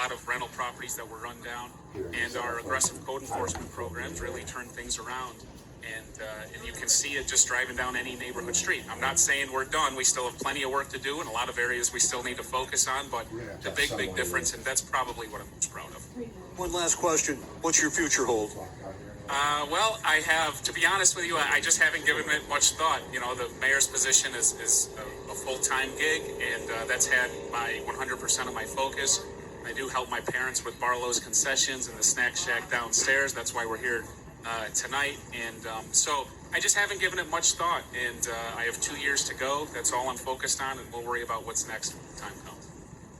lot of rental properties that were run down, and our aggressive code enforcement programs really turned things around. And you can see it just driving down any neighborhood street. I'm not saying we're done. We still have plenty of work to do, and a lot of areas we still need to focus on, but the big difference, and that's probably what I'm most proud of. One last question. What's your future hold? Well, I have, to be honest with you, I just haven't given it much thought. You know, the mayor's position is a full-time gig, and that's had my 100% of my focus. I do help my parents with Barlow's Concessions and the Snack Shack downstairs. That's why we're here tonight. And so I just haven't given it much thought. And I have 2 years to go. That's all I'm focused on, and we'll worry about what's next when the time comes.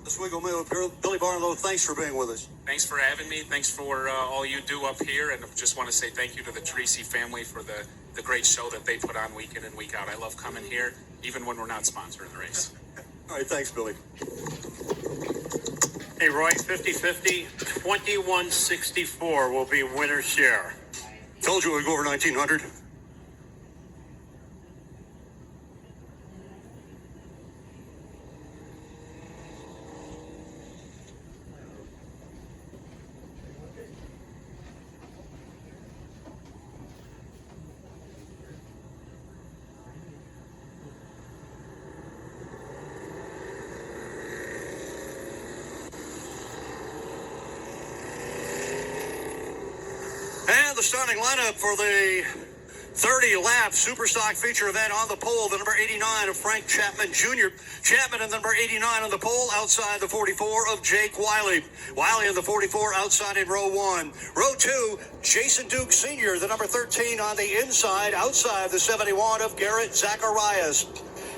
Oswego Mayor Billy Barlow, thanks for being with us. Thanks for having me. Thanks for all you do up here. And I just want to say thank you to the Tracy family for the great show that they put on week in and week out. I love coming here, even when we're not sponsoring the race. All right, thanks, Billy. Hey, Roy, 50-50, 2164 will be winner's share. Told you we'd go over 1900. And the starting lineup for the 30-lap Superstock feature event on the pole, the number 89 of Frank Chapman Jr. Chapman and the number 89 on the pole, outside the 44 of Jake Wiley. Wiley in the 44 outside in row 1. Row 2, Jason Duke Sr., the number 13 on the inside, outside the 71 of Garrett Zacharias.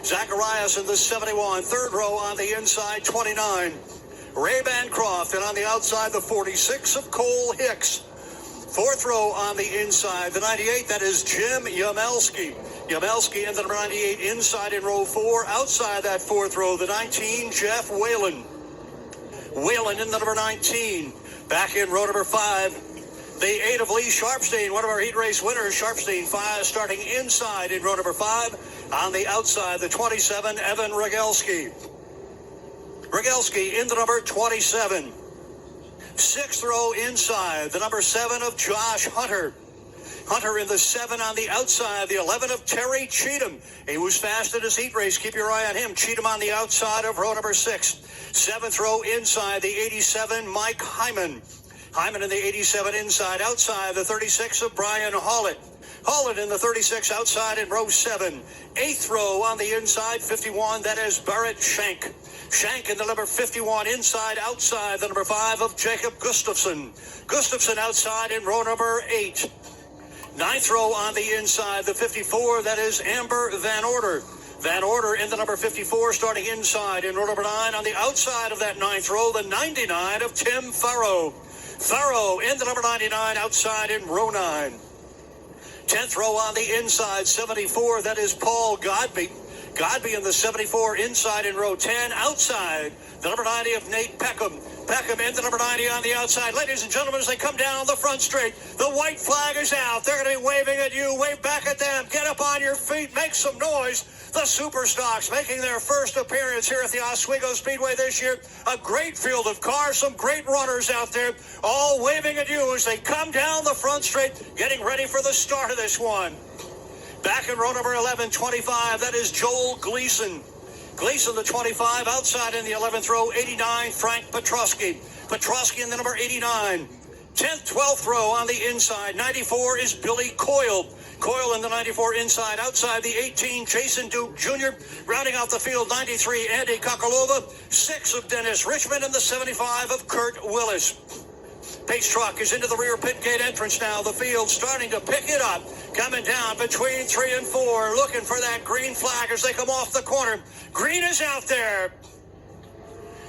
Zacharias in the 71, third row on the inside, 29. Ray Bancroft, and on the outside, the 46 of Cole Hicks. Fourth row on the inside, the 98, that is Jim Yamelski. Yamelski in the number 98 inside in row 4. Outside that fourth row, the 19, Jeff Whalen. Whalen in the number 19. Back in row number 5, the 8 of Lee Sharpstein, one of our heat race winners. Sharpstein 5 starting inside in row number 5. On the outside, the 27, Evan Rogelski. Rogelski in the number 27. Sixth row inside, the number 7 of Josh Hunter. Hunter in the 7 on the outside, the 11 of Terry Cheatham. He was fast in his heat race. Keep your eye on him. Cheatham on the outside of row number 6. Seventh row inside, the 87, Mike Hyman. Hyman in the 87 inside, outside, the 36 of Brian Hollett. Hollett in the 36 outside in row 7. Eighth row on the inside, 51, that is Barrett Shank. Shank in the number 51 inside, outside, the number 5 of Jacob Gustafson. Gustafson outside in row number 8. Ninth row on the inside, the 54, that is Amber Van Order. Van Order in the number 54, starting inside in row number 9. On the outside of that ninth row, the 99 of Tim Farrow. Farrow in the number 99, outside in row 9. 10th row on the inside, 74, that is Paul Godby. Godby in the 74 inside in row 10, outside the number 90 of Nate Peckham. Peckham in the number 90 on the outside. Ladies and gentlemen, as they come down the front straight, the white flag is out. They're going to be waving at you. Wave back at them. Get up on your feet. Make some noise. The Superstocks making their first appearance here at the Oswego Speedway this year. A great field of cars, some great runners out there, all waving at you as they come down the front straight, getting ready for the start of this one. Back in row number 11, 25, that is Joel Gleason. Gleason, the 25, outside in the 11th row, 89, Frank Petrosky. Petrosky in the number 89. 10th, 12th row on the inside, 94 is Billy Coyle. Coyle in the 94 inside, outside the 18, Jason Duke Jr. Rounding out the field, 93, Andy Kokolova. 6 of Dennis Richmond, and the 75 of Kurt Willis. Pace truck is into the rear pit gate entrance now. The field starting to pick it up. Coming down between 3 and 4. Looking for that green flag as they come off the corner. Green is out there.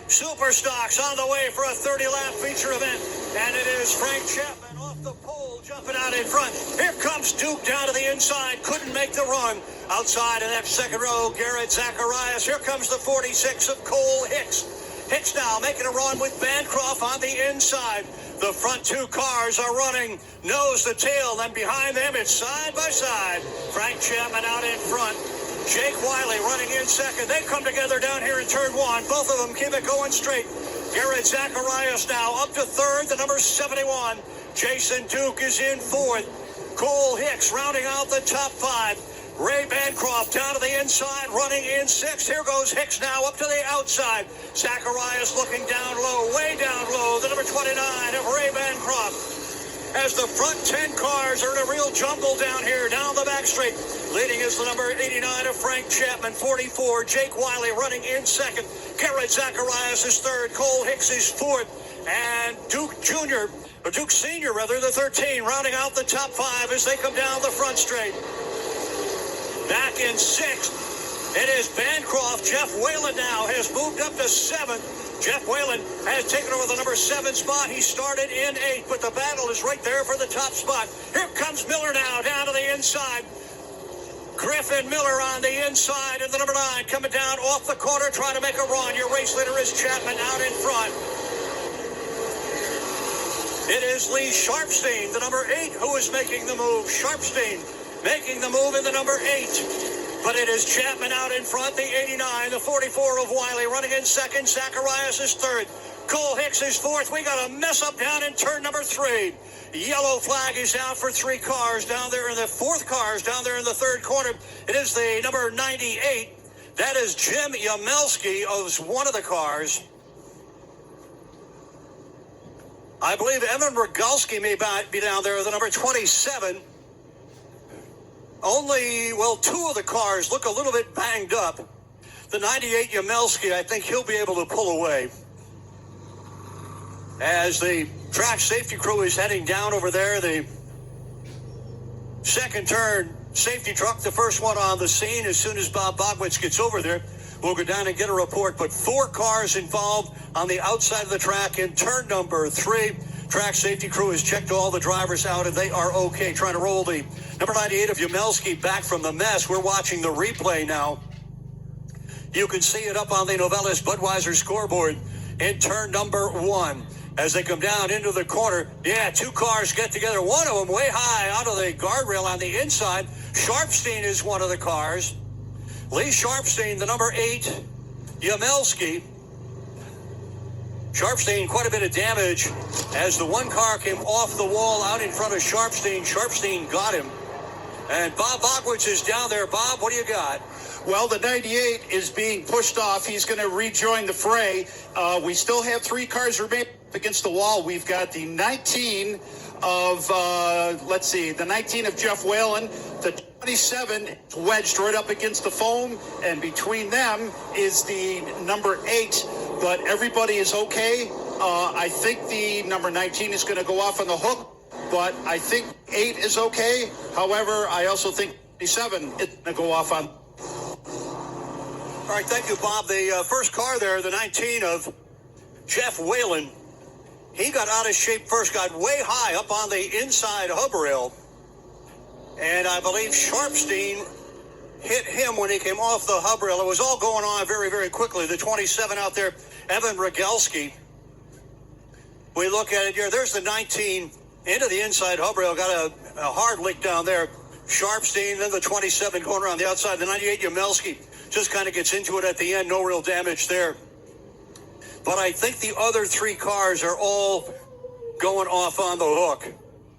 Superstocks on the way for a 30-lap feature event. And it is Frank Chapman off the pole, jumping out in front. Here comes Duke down to the inside. Couldn't make the run. Outside in that second row, Garrett Zacharias. Here comes the 46 of Cole Hicks. Hicks now making a run with Bancroft on the inside. The front two cars are running nose to tail, then behind them it's side by side. Frank Chapman out in front. Jake Wiley running in second. They come together down here in turn 1. Both of them keep it going straight. Garrett Zacharias now up to third, the number 71. Jason Duke is in fourth. Cole Hicks rounding out the top five. Ray Bancroft down to the inside, running in sixth. Here goes Hicks now up to the outside. Zacharias looking down low, way down low. The number 29 of Ray Bancroft. As the front 10 cars are in a real jumble down here, down the back straight. Leading is the number 89 of Frank Chapman, 44. Jake Wiley running in second. Garrett Zacharias is third. Cole Hicks is fourth. And Duke Senior, the 13, rounding out the top five as they come down the front straight. Back in sixth, it is Bancroft. Jeff Whalen now has moved up to seventh. Jeff Whalen has taken over the number 7 spot. He started in 8th, but the battle is right there for the top spot. Here comes Miller now down to the inside. Griffin Miller on the inside, and the number 9 coming down off the corner trying to make a run. Your race leader is Chapman out in front. It is Lee Sharpstein, the number 8, who is making the move. Sharpstein making the move in the number 8. But it is Chapman out in front, the 89, the 44 of Wiley running in second. Zacharias is third. Cole Hicks is fourth. We got a mess up down in turn number 3. Yellow flag is out for 3 cars down there in the 4th cars down there in the 3rd corner. It is the number 98. That is Jim Yamelski of one of the cars. I believe Evan Rogalski may be down there, the number 27. Only, 2 of the cars look a little bit banged up. The 98 Yamelski, I think he'll be able to pull away. As the track safety crew is heading down over there, the second turn safety truck, the first one on the scene, as soon as Bob Bogwitz gets over there, we'll go down and get a report. But 4 cars involved on the outside of the track in turn number 3. Track safety crew has checked all the drivers out, and they are okay. Trying to roll the number 98 of Yamelski back from the mess. We're watching the replay now. You can see it up on the Novelis Budweiser scoreboard in turn number 1. As they come down into the corner, 2 cars get together. One of them way high out of the guardrail on the inside. Sharpstein is one of the cars. Lee Sharpstein, the number 8, Yamelski. Sharpstein, quite a bit of damage as the one car came off the wall out in front of Sharpstein. Sharpstein got him. And Bob Bogwitz is down there. Bob, what do you got? Well, the 98 is being pushed off. He's going to rejoin the fray. We still have 3 cars remaining against the wall. We've got the 19 of, the 19 of Jeff Whalen. The 27 wedged right up against the foam. And between them is the number 8. But everybody is okay. I think the number 19 is going to go off on the hook. But I think 8 is okay. However, I also think 27 is going to go off on. All right, thank you, Bob. The first car there, the 19 of Jeff Whalen, he got out of shape first, got way high up on the inside hub rail. And I believe Sharpstein hit him when he came off the hub rail. It was all going on very, very quickly. The 27 out there, Evan Rogalski. We look at it here. There's the 19 into the inside hub rail. Got a hard lick down there. Sharpstein, then the 27 corner on the outside. The 98 Yamelski just kind of gets into it at the end. No real damage there. But I think the other 3 cars are all going off on the hook.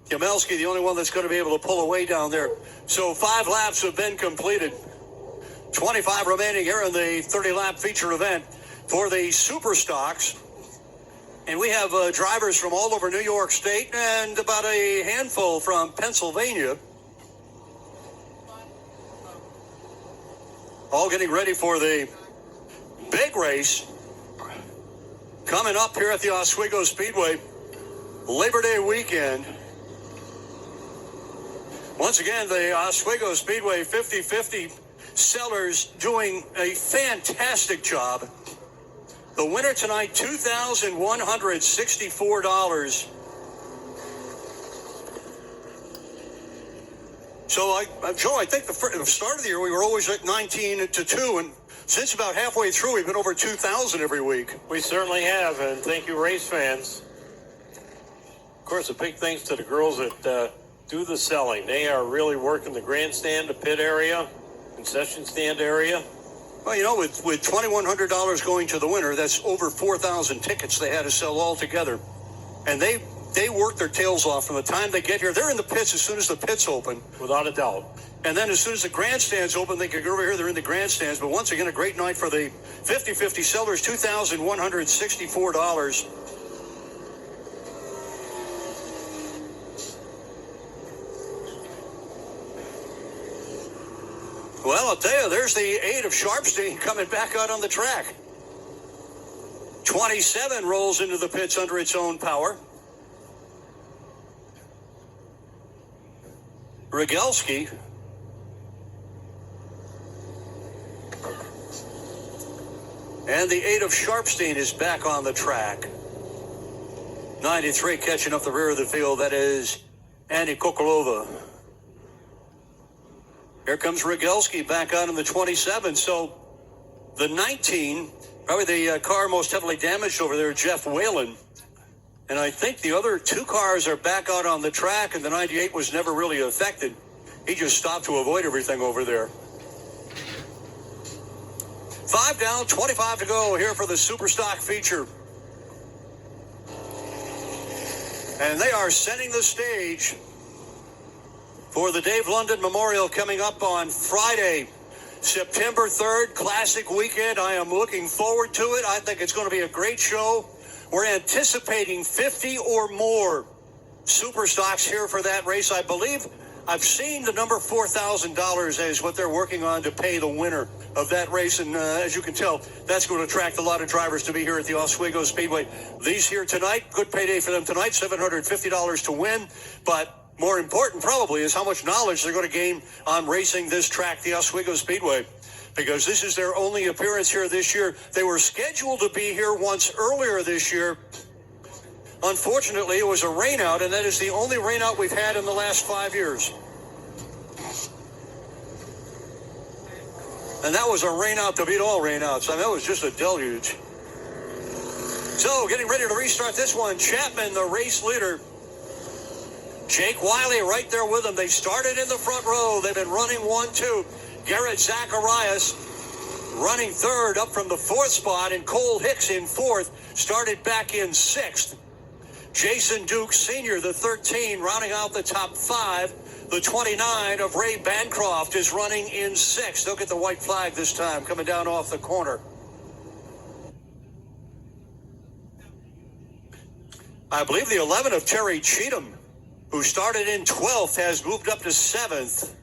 Yamelski, the only one that's going to be able to pull away down there. So 5 laps have been completed. 25 remaining here in the 30-lap feature event for the Super Stocks. And we have drivers from all over New York State and about a handful from Pennsylvania. All getting ready for the big race coming up here at the Oswego Speedway, Labor Day weekend. Once again, the Oswego Speedway 50-50 Sellers doing a fantastic job. The winner tonight, $2,164. So, Joe, I think the start of the year we were always at 19-2, and since about halfway through, we've been over 2,000 every week. We certainly have, and thank you, race fans. Of course, a big thanks to the girls that do the selling. They are really working the grandstand, the pit area, concession stand area. Well, you know, with $2,100 going to the winner, that's over 4,000 tickets they had to sell all together. And they work their tails off from the time they get here. They're in the pits as soon as the pits open. Without a doubt. And then as soon as the grandstands open, they can go over here. They're in the grandstands. But once again, a great night for the 50-50 sellers, $2,164. Well, I'll tell you, there's the 8 of Sharpstein coming back out on the track. 27 rolls into the pits under its own power. Rogalski. And the 8 of Sharpstein is back on the track. 93 catching up the rear of the field. That is Andy Kokolova. Here comes Rogalski back out in the 27. So the 19, probably the car most heavily damaged over there, Jeff Whalen. And I think the other 2 cars are back out on the track, and the 98 was never really affected. He just stopped to avoid everything over there. 5 down, 25 to go here for the Superstock feature. And they are setting the stage for the Dave London Memorial coming up on Friday, September 3rd, Classic Weekend. I am looking forward to it. I think it's going to be a great show. We're anticipating 50 or more Superstocks here for that race. I believe I've seen the number $4,000 as what they're working on to pay the winner of that race. And as you can tell, that's going to attract a lot of drivers to be here at the Oswego Speedway. These here tonight, good payday for them tonight, $750 to win. But more important probably is how much knowledge they're going to gain on racing this track, the Oswego Speedway, because this is their only appearance here this year. They were scheduled to be here once earlier this year. Unfortunately, it was a rainout, and that is the only rainout we've had in the last 5 years. And that was a rainout to beat all rainouts. I mean, that was just a deluge. So, getting ready to restart this one, Chapman, the race leader. Jake Wiley right there with them. They started in the front row. They've been running 1-2. Garrett Zacharias running third up from the 4th spot, and Cole Hicks in 4th, started back in 6th. Jason Duke Sr., the 13, rounding out the top 5. The 29 of Ray Bancroft is running in 6th. They'll get the white flag this time, coming down off the corner. I believe the 11 of Terry Cheatham, who started in 12th, has moved up to 7th.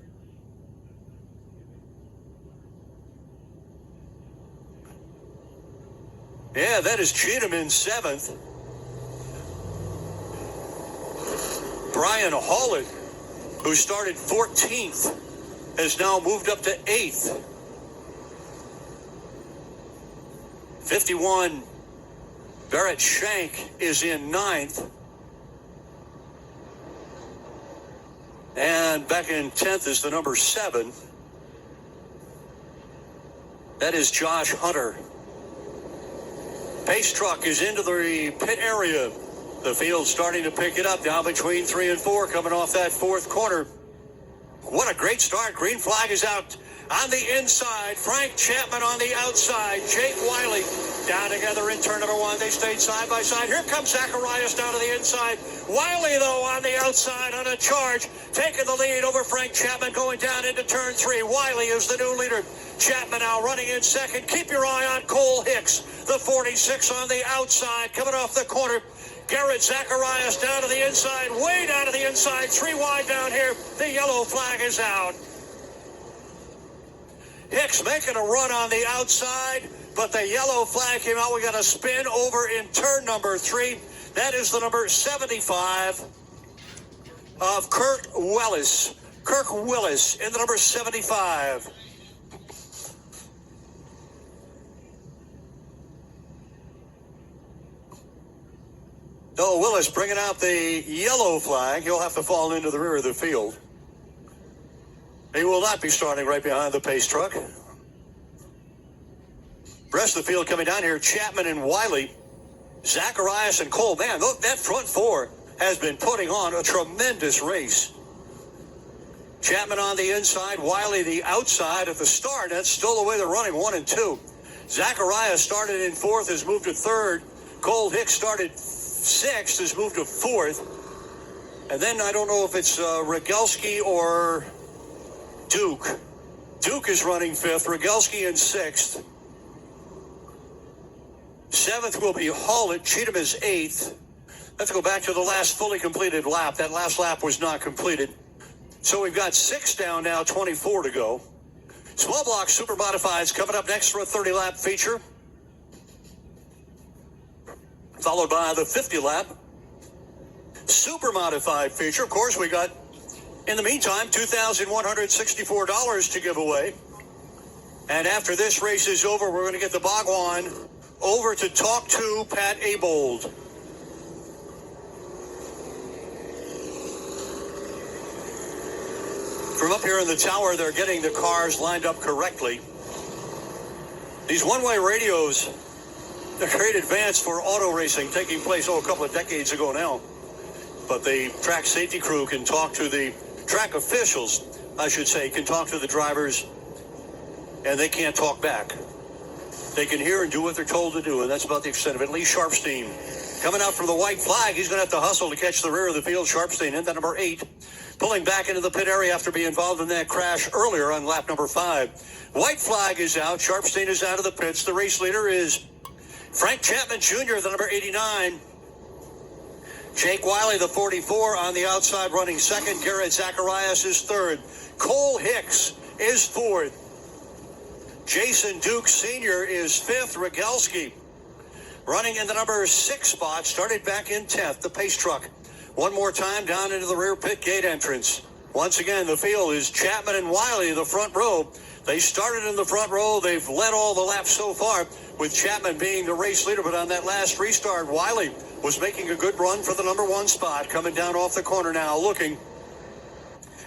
Yeah, that is Cheatham in 7th. Brian Hallett, who started 14th, has now moved up to 8th. 51, Barrett Shank is in 9th. And back in 10th is the number 7. That is Josh Hunter. Pace truck is into the pit area. The field starting to pick it up down between 3 and 4, coming off that 4th corner. What a great start. Green flag is out on the inside. Frank Chapman on the outside. Jake Wiley down together in turn number 1. They stayed side by side. Here comes Zacharias down to the inside. Wiley, though, on the outside on a charge, taking the lead over Frank Chapman going down into turn 3. Wiley is the new leader. Chapman now running in 2nd. Keep your eye on Cole Hicks, the 46 on the outside, coming off the corner. Garrett Zacharias down to the inside, way down to the inside, 3 wide down here. The yellow flag is out. Hicks making a run on the outside, but the yellow flag came out. We got a spin over in turn number 3. That is the number 75 of Kirk Willis. Kirk Willis in the number 75. No, Willis bringing out the yellow flag. He'll have to fall into the rear of the field. He will not be starting right behind the pace truck. Rest of the field coming down here, Chapman and Wiley, Zacharias and Cole. Man, that front 4 has been putting on a tremendous race. Chapman on the inside, Wiley the outside at the start. That's still the way they're running, 1 and 2. Zacharias started in 4th, has moved to 3rd. Cole Hicks started 6th, has moved to 4th. And then I don't know if it's Rogalski or Duke. Duke is running 5th, Rogalski in 6th. 7th will be Hallett. Cheatham is 8th. Let's go back to the last fully completed lap. That last lap was not completed. So we've got 6 down now, 24 to go. Small block super modifieds coming up next for a 30-lap feature, followed by the 50-lap super modified feature. Of course, we got, in the meantime, $2,164 to give away. And after this race is over, we're going to get the Bhagwan over to talk to Pat Abold. From up here in the tower, they're getting the cars lined up correctly. These one-way radios, they're great advance for auto racing, taking place, a couple of decades ago now. But the track safety crew can talk to the track officials, I should say, can talk to the drivers, and they can't talk back. They can hear and do what they're told to do, and that's about the extent of it. Lee Sharpstein coming out from the white flag. He's going to have to hustle to catch the rear of the field. Sharpstein in that number 8, pulling back into the pit area after being involved in that crash earlier on lap number 5. White flag is out. Sharpstein is out of the pits. The race leader is Frank Chapman Jr., the number 89. Jake Wiley, the 44, on the outside running 2nd. Garrett Zacharias is 3rd. Cole Hicks is 4th. Jason Duke Sr. is 5th. Rogalski running in the number 6 spot, started back in 10th. The pace truck one more time down into the rear pit gate entrance. Once again, the field is Chapman and Wiley, the front row. They started in the front row. They've led all the laps so far, with Chapman being the race leader. But on that last restart, Wiley was making a good run for the number 1 spot. Coming down off the corner now, looking.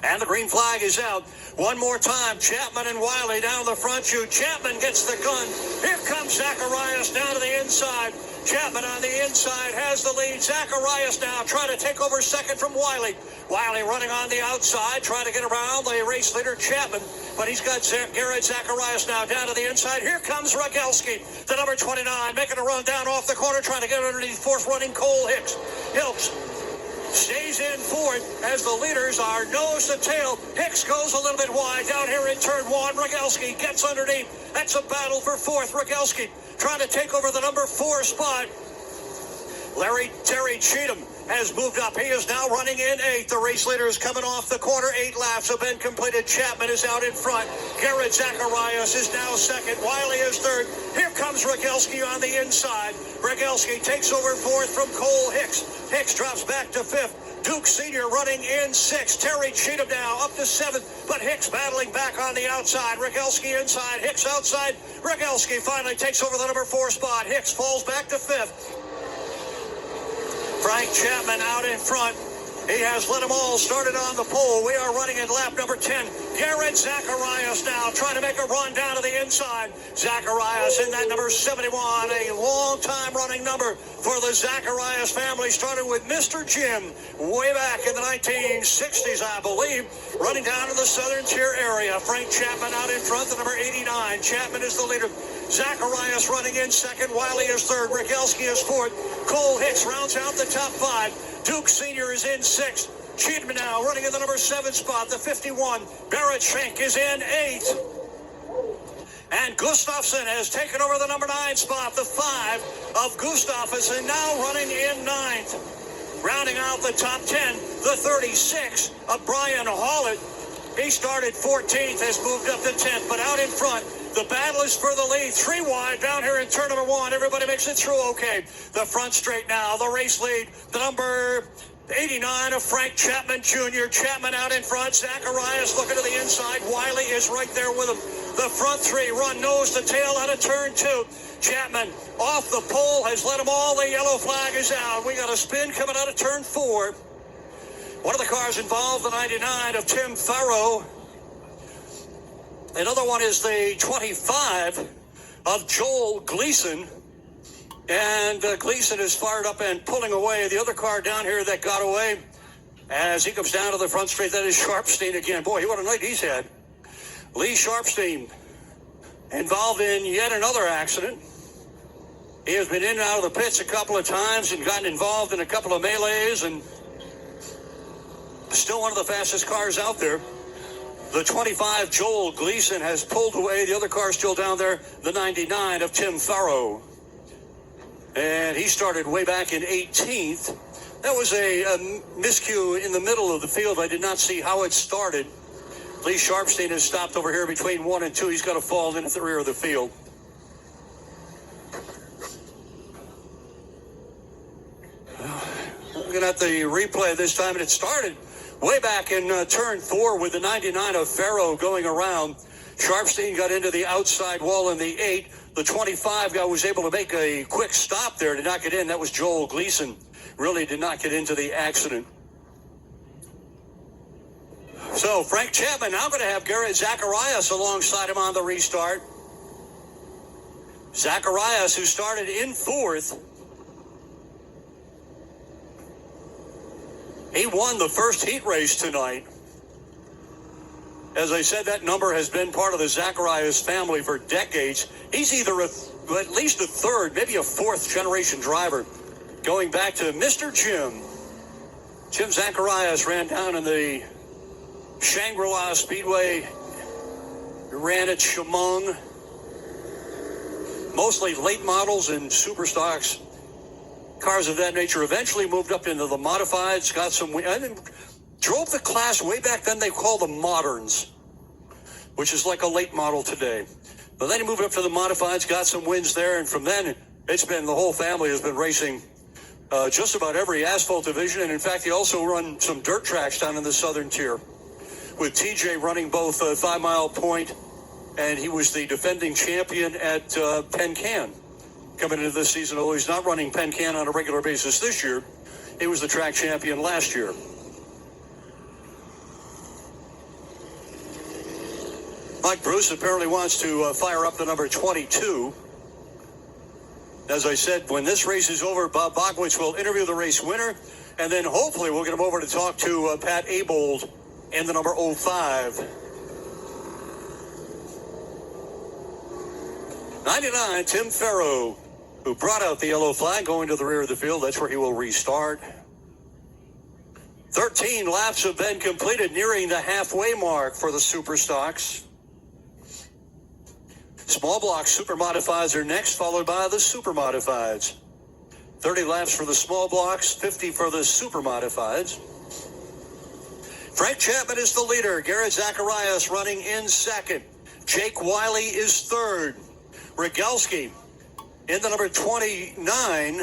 And the green flag is out. One more time, Chapman and Wiley down the front chute. Chapman gets the gun. Here comes Zacharias down to the inside. Chapman on the inside has the lead. Zacharias now trying to take over 2nd from Wiley. Wiley running on the outside, trying to get around the race leader, Chapman. But he's got Garrett Zacharias now down to the inside. Here comes Rogalski, the number 29, making a run down off the corner, trying to get underneath 4th running Cole Hicks. Hilks stays in 4th as the leaders are nose to tail. Hicks goes a little bit wide down here in turn 1. Rogalski gets underneath. That's a battle for 4th. Rogalski trying to take over the number 4 spot. Terry Cheatham has moved up. He is now running in 8th. The race leader is coming off the corner. 8 laps have been completed. Chapman is out in front. Garrett Zacharias is now 2nd. Wiley is 3rd. Here comes Rogalski on the inside. Rogalski takes over 4th from Cole Hicks. Hicks drops back to 5th. Duke Sr. running in 6th. Terry Cheatham now up to 7th, but Hicks battling back on the outside. Rogalski inside, Hicks outside. Rogalski finally takes over the number 4 spot. Hicks falls back to 5th. Frank Chapman out in front. He has let them all started on the pole. We are running at lap number 10. Garrett Zacharias now trying to make a run down to the inside. Zacharias in that number 71, a long-time running number for the Zacharias family. Started with Mr. Jim way back in the 1960s, I believe, running down to the southern tier area. Frank Chapman out in front, the number 89. Chapman is the leader. Zacharias running in 2nd. Wiley is 3rd. Rogalski is 4th. Cole Hicks rounds out the top 5. Duke Sr. is in 6th. Cheatham now running in the number 7 spot, the 51. Barrett Schenk is in 8th. And Gustafson has taken over the number 9 spot, the 5 of Gustafson, now running in 9th. Rounding out the top 10, the 36 of Brian Hallett. He started 14th, has moved up to 10th, but out in front, the battle is for the lead. 3 wide down here in turn number 1. Everybody makes it through okay. The front straight now. The race lead. The number 89 of Frank Chapman Jr. Chapman out in front. Zacharias looking to the inside. Wiley is right there with him. The front 3 run nose to tail out of turn 2. Chapman off the pole has let them all. The yellow flag is out. We got a spin coming out of turn 4. One of the cars involved, the 99 of Tim Farrow. Another one is the 25 of Joel Gleason. And Gleason is fired up and pulling away. The other car down here that got away as he comes down to the front straight. That is Sharpstein again. Boy, what a night he's had. Lee Sharpstein involved in yet another accident. He has been in and out of the pits a couple of times and gotten involved in a couple of melees, and still one of the fastest cars out there. The 25, Joel Gleason, has pulled away. The other car still down there, the 99 of Tim Farrow. And he started way back in 18th. That was a miscue in the middle of the field. I did not see how it started. Lee Sharpstein has stopped over here between 1 and 2. He's got to fall in at the rear of the field. Looking at the replay this time, and it started way back in turn 4 with the 99 of Farrow going around. Sharpstein got into the outside wall in the 8. The 25 guy was able to make a quick stop there to not get in. That was Joel Gleason. Really did not get into the accident. So Frank Chapman now going to have Garrett Zacharias alongside him on the restart. Zacharias, who started in 4th. He won the first heat race tonight. As I said, that number has been part of the Zacharias family for decades. He's either at least a 3rd, maybe a 4th generation driver, going back to Mr. Jim. Jim Zacharias ran down in the Shangri-La Speedway, ran at Chemung, mostly late models and super stocks, cars of that nature. Eventually moved up into the modifieds, got some, and then drove the class way back then they called the moderns, which is like a late model today. But then he moved up to the modifieds, got some wins there, and from then it's been, the whole family has been racing just about every asphalt division. And in fact, he also run some dirt tracks down in the southern tier, with TJ running both 5 Mile Point, and he was the defending champion at Penn Can coming into this season, although he's not running Penn Can on a regular basis this year. He was the track champion last year. Mike Bruce apparently wants to fire up the number 22. As I said, when this race is over, Bob Bogwitz will interview the race winner, and then hopefully we'll get him over to talk to Pat Abold in the number 05. 99, Tim Farrow, who brought out the yellow flag, going to the rear of the field. That's where he will restart. 13 laps have been completed, nearing the halfway mark for the Super Stocks. Small block Super Modifieds are next, followed by the Super Modifieds. 30 laps for the small blocks, 50 for the Super Modifieds. Frank Chapman is the leader. Garrett Zacharias running in 2nd. Jake Wiley is 3rd. Rogalski in the number 29.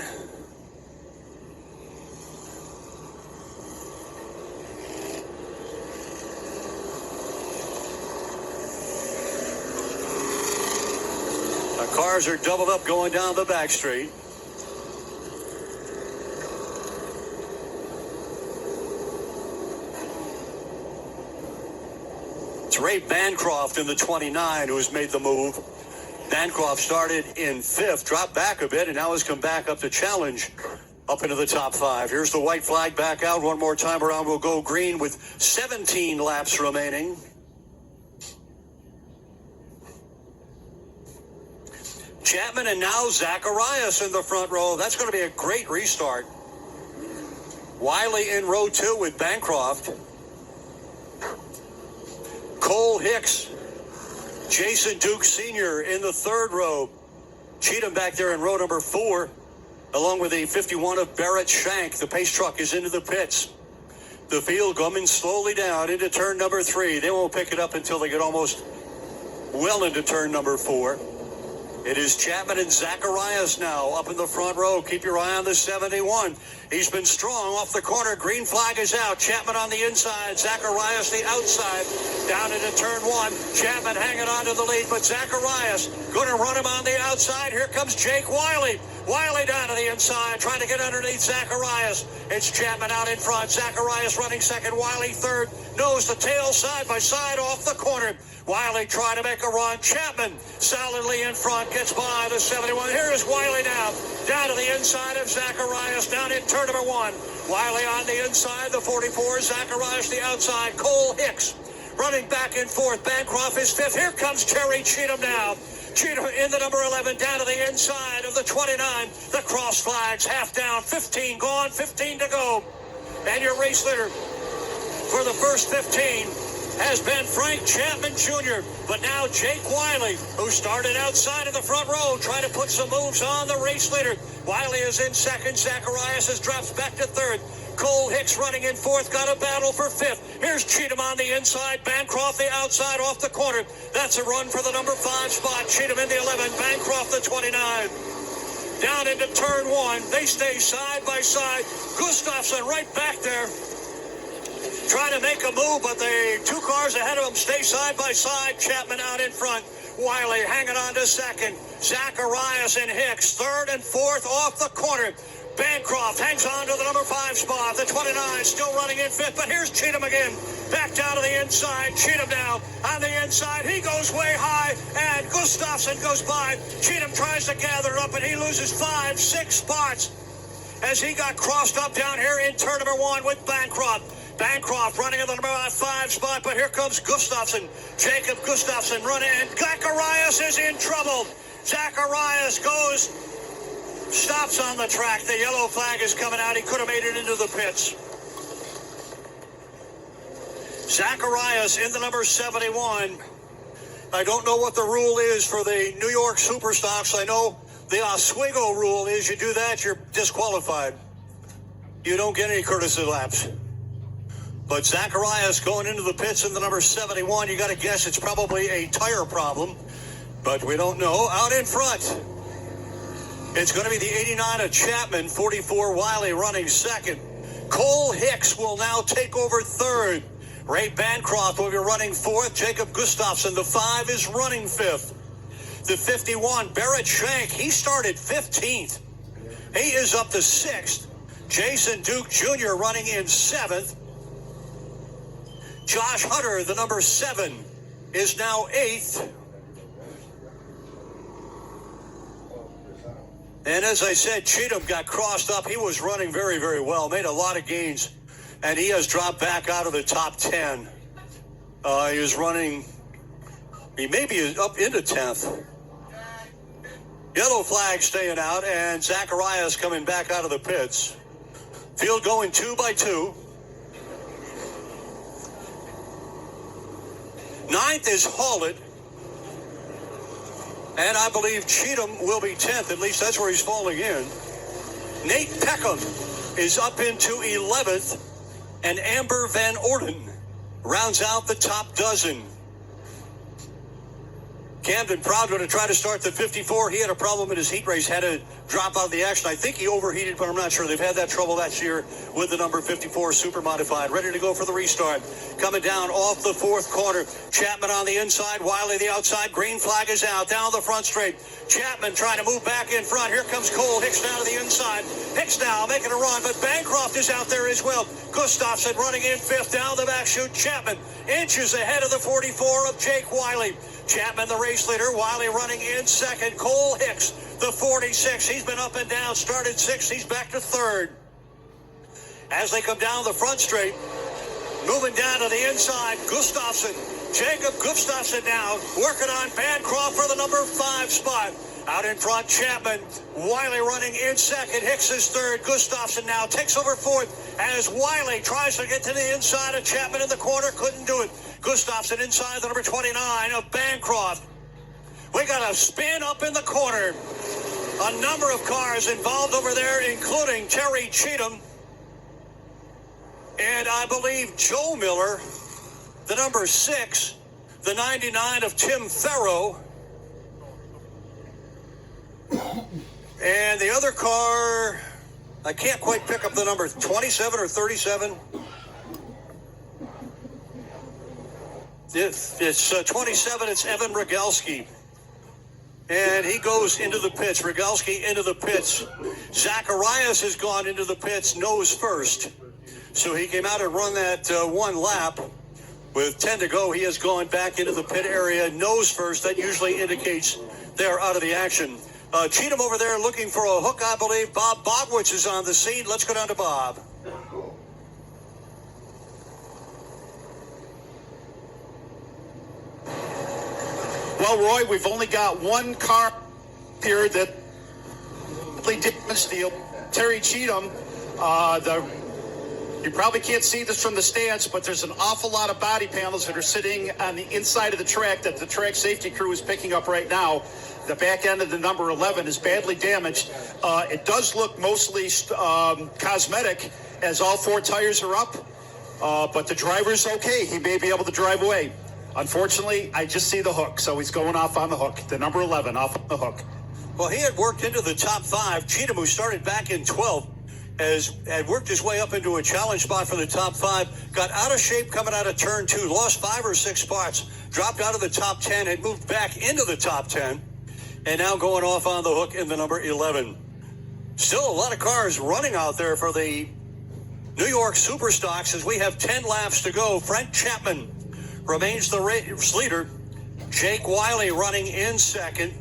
The cars are doubled up going down the back straight. It's Ray Bancroft in the 29 who has made the move. Bancroft started in 5th, dropped back a bit, and now has come back up to challenge up into the top 5. Here's the white flag back out. One more time around will go green with 17 laps remaining. Chapman and now Zacharias in the front row. That's going to be a great restart. Wiley in row 2 with Bancroft. Cole Hicks, Jason Duke Sr. in the 3rd row. Cheatham back there in row number 4, along with the 51 of Barrett Shank. The pace truck is into the pits. The field coming slowly down into turn number 3. They won't pick it up until they get almost well into turn number 4. It is Chapman and Zacharias now up in the front row. Keep your eye on the 71. He's been strong off the corner. Green flag is out. Chapman on the inside. Zacharias the outside. Down into turn 1. Chapman hanging on to the lead, but Zacharias going to run him on the outside. Here comes Jake Wiley. Wiley down to the inside, trying to get underneath Zacharias. It's Chapman out in front. Zacharias running second. Wiley third. Nose to tail, side by side off the corner. Wiley trying to make a run. Chapman solidly in front, gets by the 71. Here is Wiley now, down to the inside of Zacharias, down in turn number one. Wiley on the inside, the 44. Zacharias the outside. Cole Hicks running back and forth. Bancroft is fifth. Here comes Terry Cheatham now. Cheatham in the number 11, down to the inside of the 29. The cross flags, half down, 15 gone, 15 to go. And your race leader for the first 15 has been Frank Chapman Jr., but now Jake Wiley, who started outside of the front row, trying to put some moves on the race leader. Wiley is in second. Zacharias has dropped back to third. Cole Hicks running in fourth, got a battle for fifth. Here's Cheatham on the inside, Bancroft the outside off the corner. That's a run for the number 5 spot. Cheatham in the 11, Bancroft the 29. Down into turn one, they stay side by side. Gustafson right back there, trying to make a move, but the two cars ahead of him stay side by side. Chapman out in front. Wiley hanging on to second. Zacharias and Hicks third and fourth off the corner. Bancroft hangs on to the number 5 spot. The 29 still running in fifth, but here's Cheatham again. Back down to the inside. Cheatham now on the inside. He goes way high, and Gustafson goes by. Cheatham tries to gather up, and he loses 5, 6 spots as he got crossed up down here in turn number one with Bancroft. Bancroft running in the number 5 spot, but here comes Gustafson. Jacob Gustafson running, and Zacharias is in trouble. Zacharias stops on the track. The yellow flag is coming out. He could have made it into the pits. Zacharias in the number 71. I don't know what the rule is for the New York Superstocks. I know the Oswego rule is you do that, you're disqualified. You don't get any courtesy laps. But Zacharias going into the pits in the number 71, you got to guess it's probably a tire problem, but we don't know. Out in front, it's going to be the 89 of Chapman, 44 Wiley running second. Cole Hicks will now take over third. Ray Bancroft will be running fourth. Jacob Gustafson, the 5, is running fifth. The 51, Barrett Shank, he started 15th. He is up to 6th. Jason Duke Jr. running in 7th. Josh Hunter, the number 7, is now 8th. And as I said, Cheatham got crossed up. He was running very, very well, made a lot of gains, and he has dropped back out of the top 10. He was running, he may be up into 10th. Yellow flag staying out, and Zacharias coming back out of the pits. Field going 2 by 2. 9th is Hallett. And I believe Cheatham will be 10th. At least that's where he's falling in. Nate Peckham is up into 11th. And Amber Van Orden rounds out the top dozen. Camden Proud going to try to start the 54. He had a problem in his heat race, had to drop out of the action. I think he overheated, but I'm not sure. They've had that trouble that year with the number 54 super modified. Ready to go for the restart. Coming down off the 4th corner. Chapman on the inside, Wiley the outside. Green flag is out, down the front straight. Chapman trying to move back in front. Here comes Cole Hicks down to the inside. Hicks now making a run, but Bancroft is out there as well. Gustafson running in 5th, down the back chute. Chapman inches ahead of the 44 of Jake Wiley. Chapman, the race leader. Wiley running in 2nd. Cole Hicks, the 46. He's been up and down. Started 6th. He's back to 3rd. As they come down the front straight, moving down to the inside, Gustafson. Jacob Gustafson now working on Bancroft for the number 5 spot. Out in front, Chapman. Wiley running in 2nd. Hicks is 3rd. Gustafson now takes over 4th as Wiley tries to get to the inside of Chapman in the corner. Couldn't do it. Gustafson inside the number 29 of Bancroft. We got a spin up in the corner. A number of cars involved over there, including Terry Cheatham. And I believe Joe Miller, the number 6, the 99 of Tim Farrow. And the other car, I can't quite pick up the number, 27 or 37. It's 27, it's Evan Rogalski. And he goes into the pits. Rogalski into the pits. Zacharias has gone into the pits nose first. So he came out and run that one lap. With 10 to go, he has gone back into the pit area nose first. That usually indicates they're out of the action. Cheatham over there looking for a hook, I believe. Bob Bogwitz is on the scene. Let's go down to Bob. Well, Roy, we've only got one car here that damaged the Terry Cheatham. You probably can't see this from the stands, but there's an awful lot of body panels that are sitting on the inside of the track that the track safety crew is picking up right now. The back end of the number 11 is badly damaged. It does look mostly cosmetic as all four tires are up, but the driver's okay. He may be able to drive away. Unfortunately, I just see the hook, so he's going off on the hook. The number 11 off on the hook. Well, he had worked into the top five. Cheatham, who started back in 12th, had worked his way up into a challenge spot for the top five, got out of shape coming out of turn 2, lost 5 or 6 spots, dropped out of the top 10, had moved back into the top 10, and now going off on the hook in the number 11. Still a lot of cars running out there for the New York Superstocks as we have 10 laps to go. Frank Chapman remains the race leader. Jake Wiley running in second.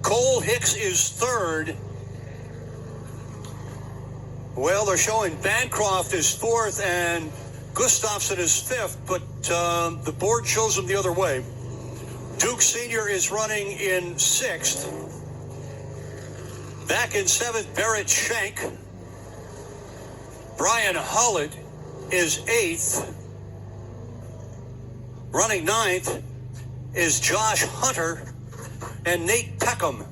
Cole Hicks is third. Well, they're showing Bancroft is fourth and Gustafson is fifth, but the board shows them the other way. Duke Sr. is running in sixth. Back in seventh, Barrett Shank. Brian Hullett is eighth. Running ninth is Josh Hunter, and Nate Peckham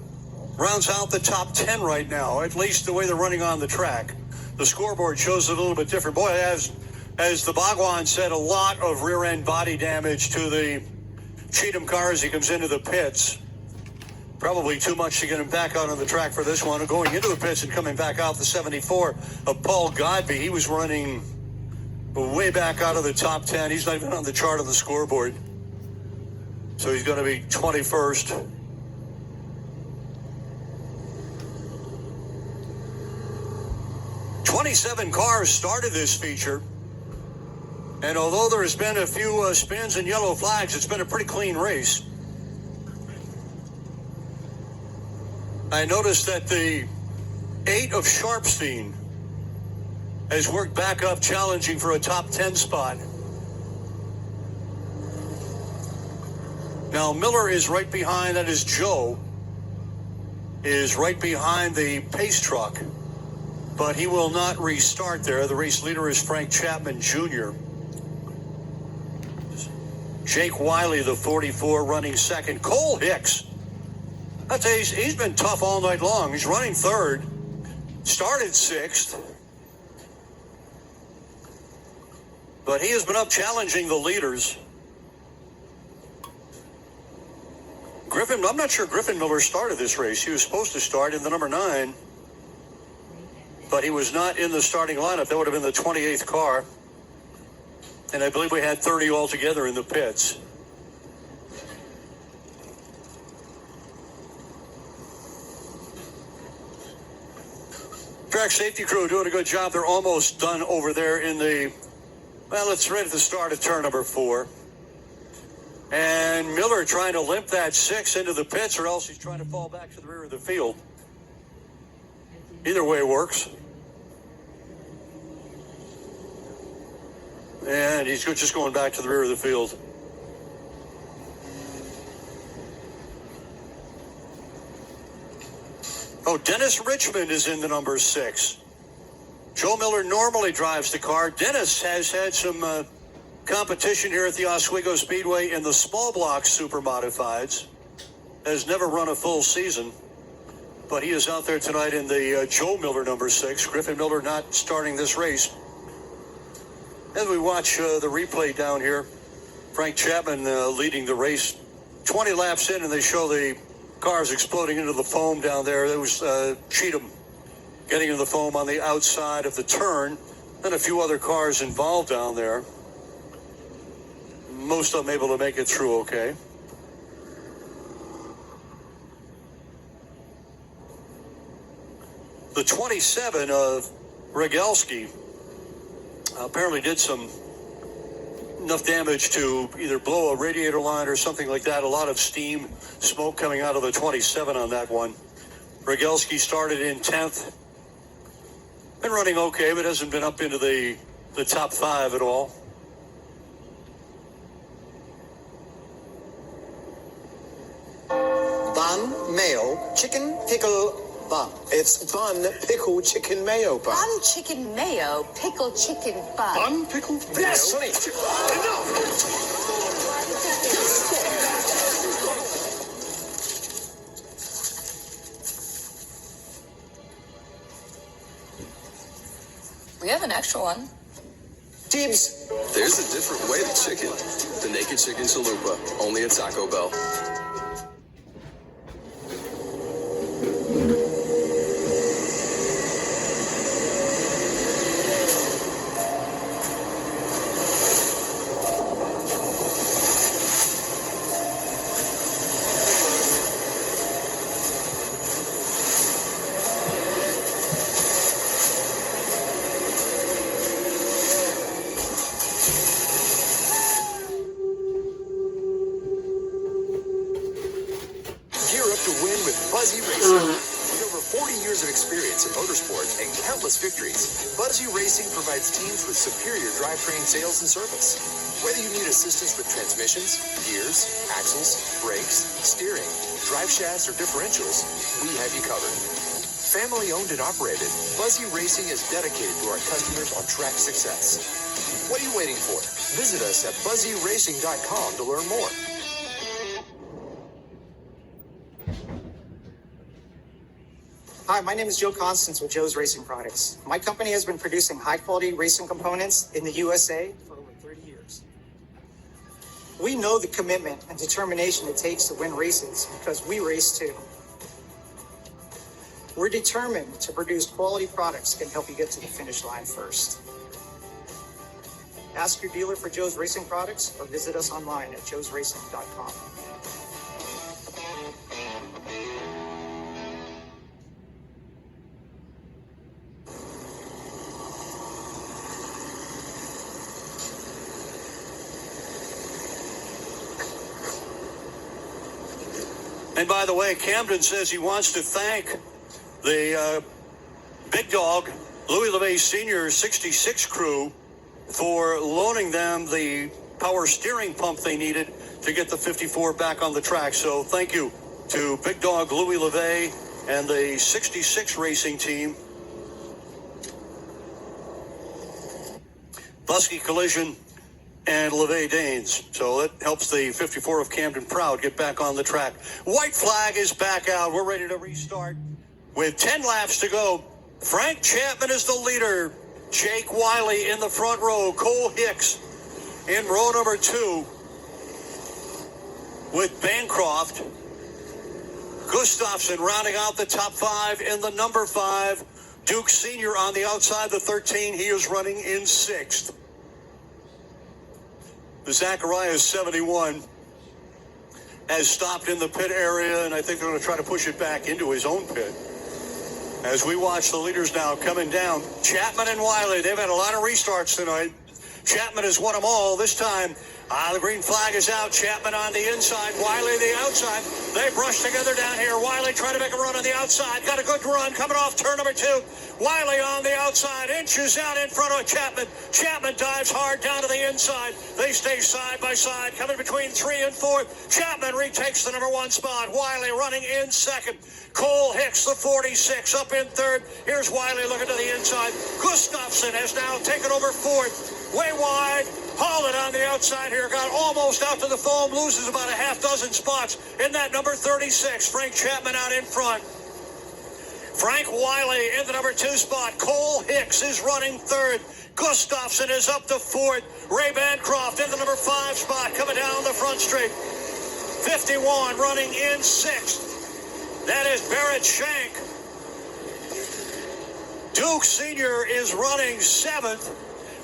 rounds out the top 10 right now, at least the way they're running on the track. The scoreboard shows it a little bit different. Boy, as the Bhagwan said, a lot of rear-end body damage to the Cheatham car as he comes into the pits. Probably too much to get him back out on the track for this one. Going into the pits and coming back out, the 74 of Paul Godby. He was running way back out of the top 10. He's not even on the chart on the scoreboard. So he's going to be 21st. "27 cars started this feature. And although there has been a few spins and yellow flags, it's been a pretty clean race. I noticed that the 8 of Sharpstein has worked back up, challenging for a top 10 spot. Now Miller is right behind, that is Joe, is right behind the pace truck, but he will not restart there. The race leader is Frank Chapman Jr. Jake Wiley, the 44, running second. Cole Hicks, I'd say he's been tough all night long. He's running third, started sixth, but he has been up challenging the leaders. I'm not sure Griffin Miller started this race. He was supposed to start in the number 9, but he was not in the starting lineup. That would have been the 28th car. And I believe we had 30 altogether in the pits. Track safety crew doing a good job. They're almost done over there in the, well, it's right at the start of turn number 4. And Miller trying to limp that 6 into the pits, or else he's trying to fall back to the rear of the field. Either way works. And he's just going back to the rear of the field. Oh, Dennis Richmond is in the number 6. Joe Miller normally drives the car. Dennis has had some competition here at the Oswego Speedway in the small block super modifieds. Has never run a full season, but he is out there tonight in the Joe Miller number 6. Griffin Miller not starting this race. As we watch the replay down here, Frank Chapman leading the race. 20 laps in, and they show the cars exploding into the foam down there. There was Cheatham getting into the foam on the outside of the turn, and a few other cars involved down there. Most of them able to make it through okay. 27 of Rogalski apparently did enough damage to either blow a radiator line or something like that. A lot of steam, smoke coming out of the 27 on that one. Rogalski started in 10th. Been running okay, but hasn't been up into the top 5 at all. Bun, mayo, chicken, pickle, bun. It's bun, pickle, chicken, mayo bun. Bun, chicken, mayo, pickle, chicken, bun. Bun, pickle, mayo. Yes, please. We have an extra one. Dibs. There's a different way to chicken. The Naked Chicken Chalupa, only at Taco Bell. Buzzy Racing. With over 40 years of experience in motorsport and countless victories, Buzzy Racing provides teams with superior drivetrain sales and service. Whether you need assistance with transmissions, gears, axles, brakes, steering, drive shafts, or differentials, we have you covered. Family owned and operated, Buzzy Racing is dedicated to our customers on track success. What are you waiting for? Visit us at buzzyracing.com to learn more. Hi, my name is Joe Constance with Joe's Racing Products. My company has been producing high-quality racing components in the USA for over 30 years. We know the commitment and determination it takes to win races because we race too. We're determined to produce quality products that can help you get to the finish line first. Ask your dealer for Joe's Racing Products or visit us online at joesracing.com. And by the way, Camden says he wants to thank the big dog, Louis LeVay Sr. 66 crew for loaning them the power steering pump they needed to get the 54 back on the track. So thank you to big dog Louis LeVay and the 66 racing team. Busky Collision and LeVay Danes. So it helps the 54 of Camden Proud get back on the track. White flag is back out. We're ready to restart with 10 laps to go. Frank Chapman is the leader. Jake Wiley in the front row. Cole Hicks in row number 2 with Bancroft. Gustafson rounding out the top 5 in the number 5. Duke Sr. on the outside, the 13. He is running in 6th. The Zacharias 71 has stopped in the pit area, and I think they're going to try to push it back into his own pit. As we watch the leaders now coming down, Chapman and Wiley, they've had a lot of restarts tonight. Chapman has won them all this time. The green flag is out. Chapman on the inside, Wiley the outside. They brush together down here. Wiley trying to make a run on the outside. Got a good run coming off turn number 2. Wiley on the outside, inches out in front of Chapman. Chapman dives hard down to the inside. They stay side by side, coming between 3 and 4. Chapman retakes the number 1 spot. Wiley running in 2nd. Cole Hicks, the 46, up in 3rd. Here's Wiley looking to the inside. Gustafson has now taken over 4th. Way wide. Holland on the outside here, got almost out to the foam, loses about a half dozen spots in that number 36. Frank Chapman out in front. Frank Wiley in the number 2 spot. Cole Hicks is running 3rd. Gustafson is up to 4th. Ray Bancroft in the number 5 spot, coming down the front straight. 51 running in 6th. That is Barrett Shank. Duke Sr. is running 7th.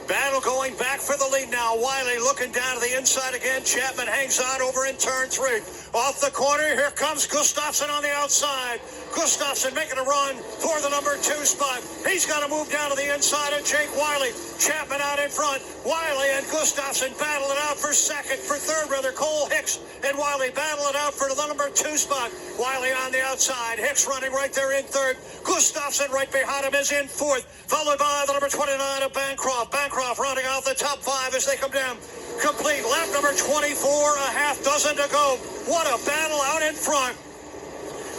Battle going back for the lead now. Wiley looking down to the inside again. Chapman hangs on over in turn 3. Off the corner, here comes Gustafson on the outside. Gustafson making a run for the number 2 spot. He's got to move down to the inside of Jake Wiley. Chapman out in front. Wiley and Gustafson battle it out for third rather. Cole Hicks and Wiley battle it out for the number 2 spot. Wiley on the outside. Hicks running right there in third. Gustafson right behind him is in fourth, followed by the number 29 of Bancroft. Bancroft rounding out the top 5 as they come down. Complete lap number 24, a half dozen to go. What a battle out in front.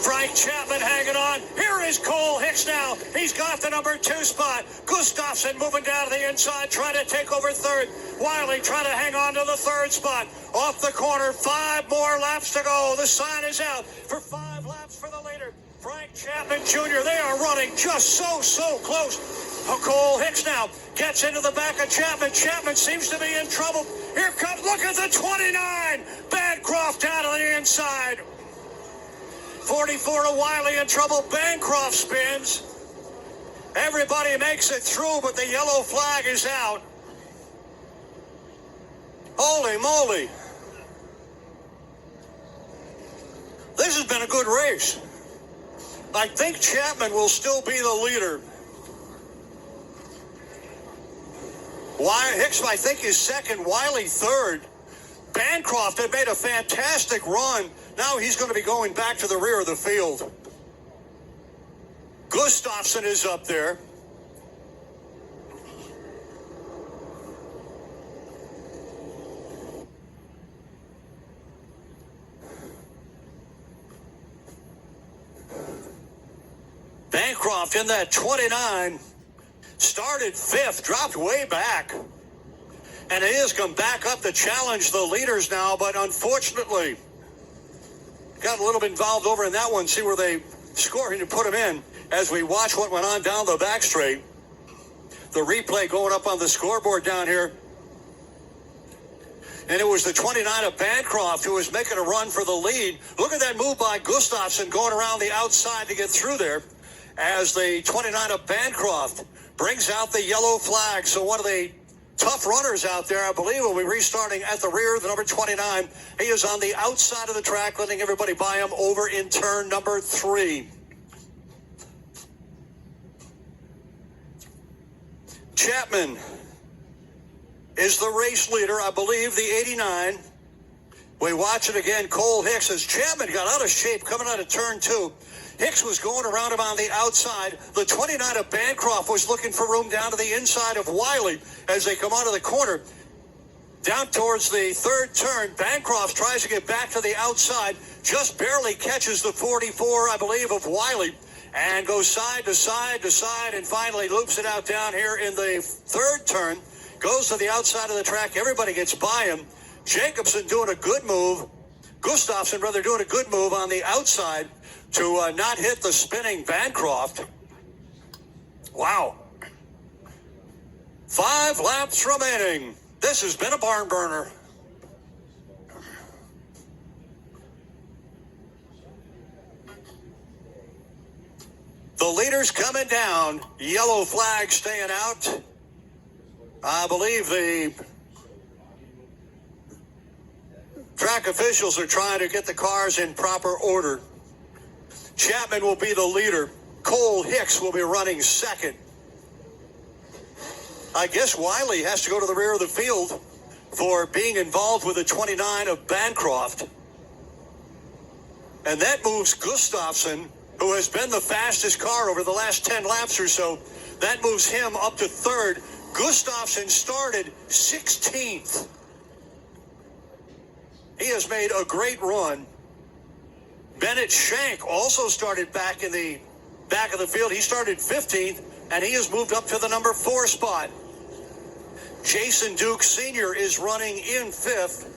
Frank Chapman hanging on. Here is Cole Hicks now. He's got the number 2 spot. Gustafson moving down to the inside, trying to take over third. Wiley trying to hang on to the 3rd spot. Off the corner, 5 more laps to go. The sign is out for 5 laps for the leader. Frank Chapman Jr., they are running just so close. Cole Hicks now gets into the back of Chapman. Chapman seems to be in trouble. Here comes, look at the 29. Bancroft down to the inside. 44 to Wiley in trouble. Bancroft spins. Everybody makes it through, but the yellow flag is out. Holy moly. This has been a good race. I think Chapman will still be the leader. Hicks, I think, is second. Wiley third. Bancroft had made a fantastic run. Now he's going to be going back to the rear of the field. Gustafson is up there. Bancroft in that 29. Started 5th, dropped way back. And he has come back up to challenge the leaders now, but unfortunately got a little bit involved over in that one. See where they scored to put him in as we watch what went on down the back straight. The replay going up on the scoreboard down here. And it was the 29 of Bancroft who was making a run for the lead. Look at that move by Gustafson going around the outside to get through there as the 29 of Bancroft brings out the yellow flag. So one of the tough runners out there, I believe, will be restarting at the rear. The number 29, he is on the outside of the track, letting everybody by him over in turn number 3. Chapman is the race leader, I believe, the 89. We watch it again. Cole Hicks as Chapman got out of shape coming out of turn 2. Hicks was going around him on the outside. The 29 of Bancroft was looking for room down to the inside of Wiley as they come out of the corner. Down towards the 3rd turn, Bancroft tries to get back to the outside, just barely catches the 44, I believe, of Wiley, and goes side to side to side, and finally loops it out down here in the 3rd turn. Goes to the outside of the track. Everybody gets by him. Jacobson doing a good move. Gustafson, rather, doing a good move on the outside to not hit the spinning Bancroft. Wow. 5 laps remaining. This has been a barn burner. The leaders coming down. Yellow flag staying out. I believe the track officials are trying to get the cars in proper order. Chapman will be the leader. Cole Hicks will be running second. I guess Wiley has to go to the rear of the field for being involved with the 29 of Bancroft. And that moves Gustafson, who has been the fastest car over the last 10 laps or so. That moves him up to 3rd. Gustafson started 16th. He has made a great run. Bennett Shank also started back in the back of the field. He started 15th, and he has moved up to the number 4 spot. Jason Duke Sr. is running in 5th.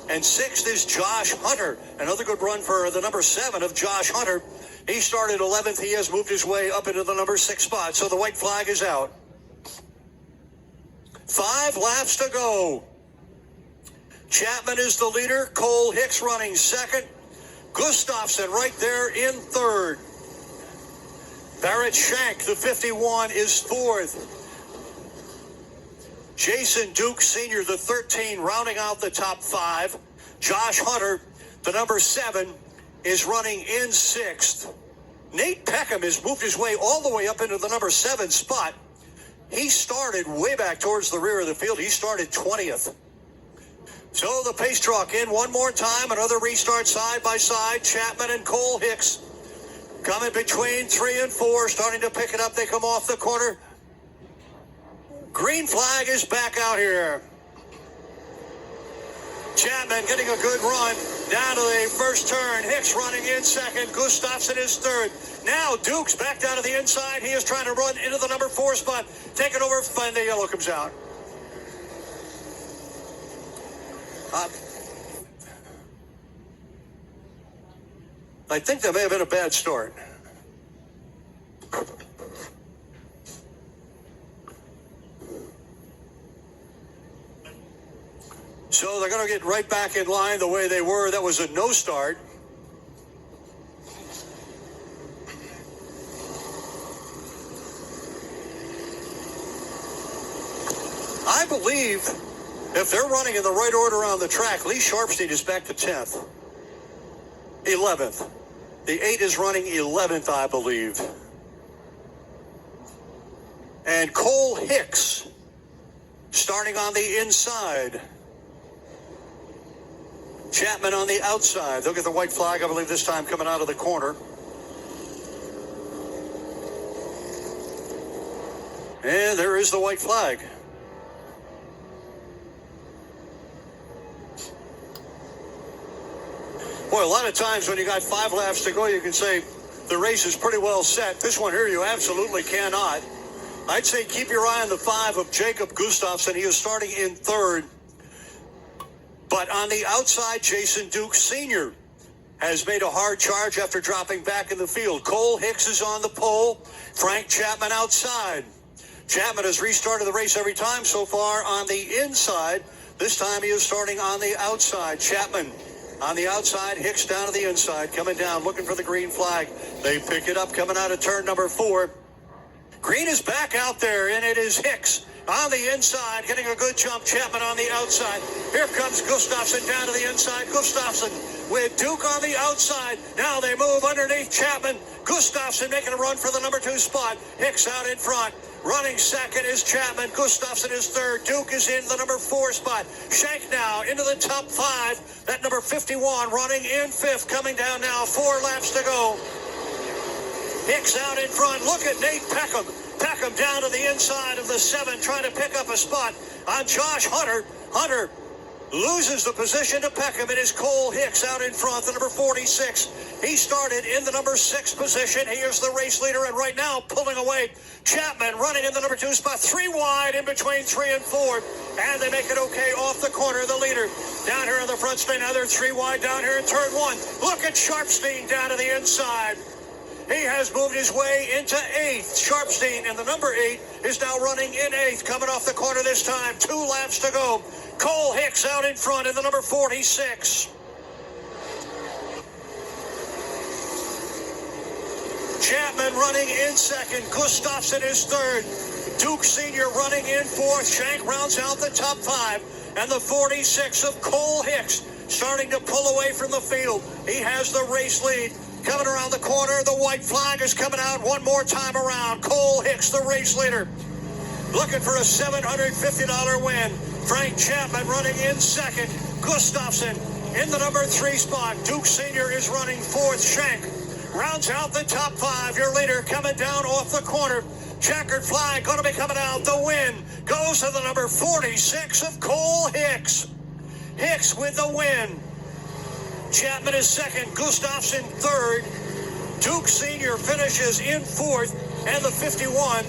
And 6th is Josh Hunter. Another good run for the number 7 of Josh Hunter. He started 11th. He has moved his way up into the number 6 spot. So the white flag is out. 5 laps to go. Chapman is the leader. Cole Hicks running second. Gustafson right there in 3rd. Barrett Shank, the 51, is 4th. Jason Duke Sr., the 13, rounding out the top 5. Josh Hunter, the number 7, is running in 6th. Nate Peckham has moved his way all the way up into the number 7 spot. He started way back towards the rear of the field. He started 20th. So the pace truck in one more time. Another restart side by side. Chapman and Cole Hicks coming between 3 and 4, starting to pick it up. They come off the corner. Green flag is back out here. Chapman getting a good run down to the first turn. Hicks running in second. Gustafson is third. Now Dukes back down to the inside. He is trying to run into the number 4 spot. Taking over, and the yellow comes out. I think that may have been a bad start. So they're going to get right back in line the way they were. That was a no start. I believe if they're running in the right order on the track, Lee Sharpstein is back to 10th. 11th. The 8 is running 11th, I believe. And Cole Hicks starting on the inside. Chapman on the outside. They'll get the white flag, I believe, this time coming out of the corner. And there is the white flag. Boy, a lot of times when you got 5 laps to go, you can say the race is pretty well set. This one here, you absolutely cannot. I'd say keep your eye on the 5 of Jacob Gustafson. He is starting in 3rd. But on the outside, Jason Duke Sr. has made a hard charge after dropping back in the field. Cole Hicks is on the pole. Frank Chapman outside. Chapman has restarted the race every time so far on the inside. This time he is starting on the outside. Chapman on the outside, Hicks down to the inside, coming down, looking for the green flag. They pick it up coming out of turn number 4. Green is back out there, and it is Hicks on the inside, getting a good jump. Chapman on the outside. Here comes Gustafson down to the inside. Gustafson with Duke on the outside. Now they move underneath Chapman. Gustafson making a run for the number 2 spot. Hicks out in front. Running second is Chapman. Gustafson is third. Duke is in the number 4 spot. Shank now into the top 5. That number 51 running in 5th. Coming down now. 4 laps to go. Hicks out in front. Look at Nate Peckham. Peckham down to the inside of the 7, trying to pick up a spot on Josh Hunter. Hunter loses the position to Peckham. It is Cole Hicks out in front, the number 46. He started in the number 6 position. He is the race leader, and right now pulling away. Chapman running in the number 2 spot, 3 wide in between 3 and 4, and they make it okay off the corner. The leader down here in the front straight. Now they're 3 wide down here in turn 1. Look at Sharpstein down to the inside. He has moved his way into 8th. Sharpstein in the number 8 is now running in 8th, coming off the corner this time. 2 laps to go. Cole Hicks out in front in the number 46. Chapman running in 2nd. Gustafson is 3rd. Duke Sr. running in 4th. Shank rounds out the top 5. And the 46 of Cole Hicks starting to pull away from the field. He has the race lead. Coming around the corner, the white flag is coming out one more time around. Cole Hicks, the race leader, looking for a $750 win. Frank Chapman running in 2nd. Gustafson in the number 3 spot. Duke Sr. is running 4th. Shank rounds out the top 5. Your leader coming down off the corner. Checkered flag going to be coming out. The win goes to the number 46 of Cole Hicks. Hicks with the win. Chapman is 2nd, Gustafson 3rd. Duke Sr. finishes in 4th, and the 51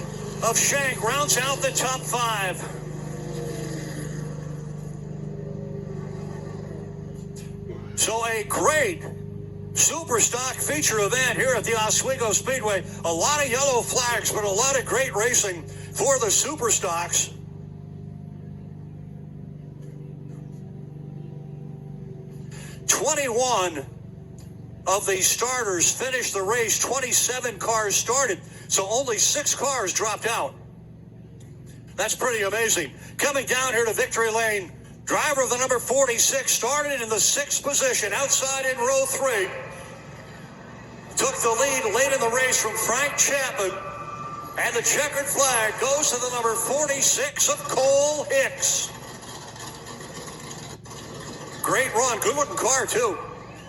of Shank rounds out the top 5. So a great super stock feature event here at the Oswego Speedway. A lot of yellow flags, but a lot of great racing for the super stocks. 21 of the starters finished the race. 27 cars started, so only 6 cars dropped out. That's pretty amazing. Coming down here to victory lane, driver of the number 46 started in the 6th position, outside in row 3. took the lead late in the race from Frank Chapman. And the checkered flag goes to the number 46 of Cole Hicks. Great run. Good looking car, too.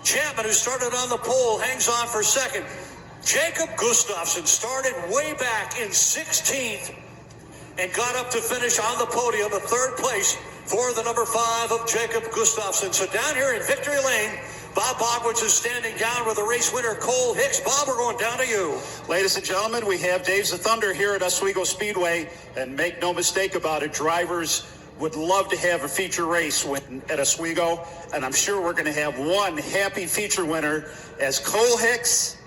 Chapman, who started on the pole, hangs on for second. Jacob Gustafsson started way back in 16th and got up to finish on the podium in third place for the number 5 of Jacob Gustafsson. So down here in Victory Lane, Bob Bogwitz is standing down with the race winner, Cole Hicks. Bob, we're going down to you. Ladies and gentlemen, we have Dave's the Thunder here at Oswego Speedway, and make no mistake about it, drivers would love to have a feature race at Oswego, and I'm sure we're going to have one happy feature winner as Cole Hicks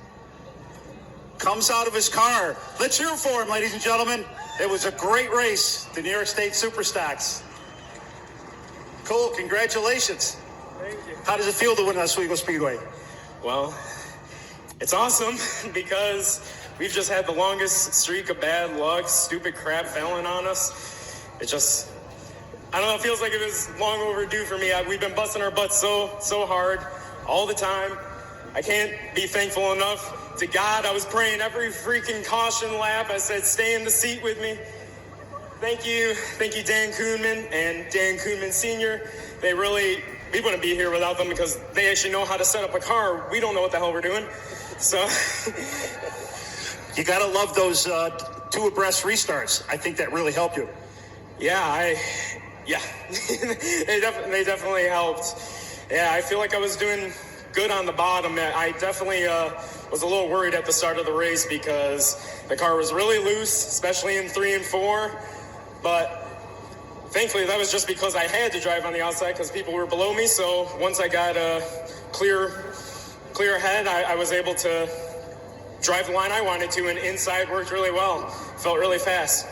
comes out of his car. Let's hear for him, ladies and gentlemen. It was a great race, the New York State Superstocks. Cole, congratulations. Thank you. How does it feel to win Oswego Speedway? Well, it's awesome because we've just had the longest streak of bad luck, stupid crap failing on us. It just, I don't know, it feels like it was long overdue for me. We've been busting our butts so hard all the time. I can't be thankful enough to God. I was praying every freaking caution lap. I said, stay in the seat with me. Thank you, Dan Kuhnman and Dan Kuhnman Sr. We wouldn't be here without them because they actually know how to set up a car. We don't know what the hell we're doing. So you got to love those 2 abreast restarts. I think that really helped you. Yeah, they definitely helped. Yeah, I feel like I was doing good on the bottom. I definitely was a little worried at the start of the race because the car was really loose, especially in 3 and 4. But thankfully, that was just because I had to drive on the outside because people were below me. So once I got a clear head, I was able to drive the line I wanted to, and inside worked really well. Felt really fast.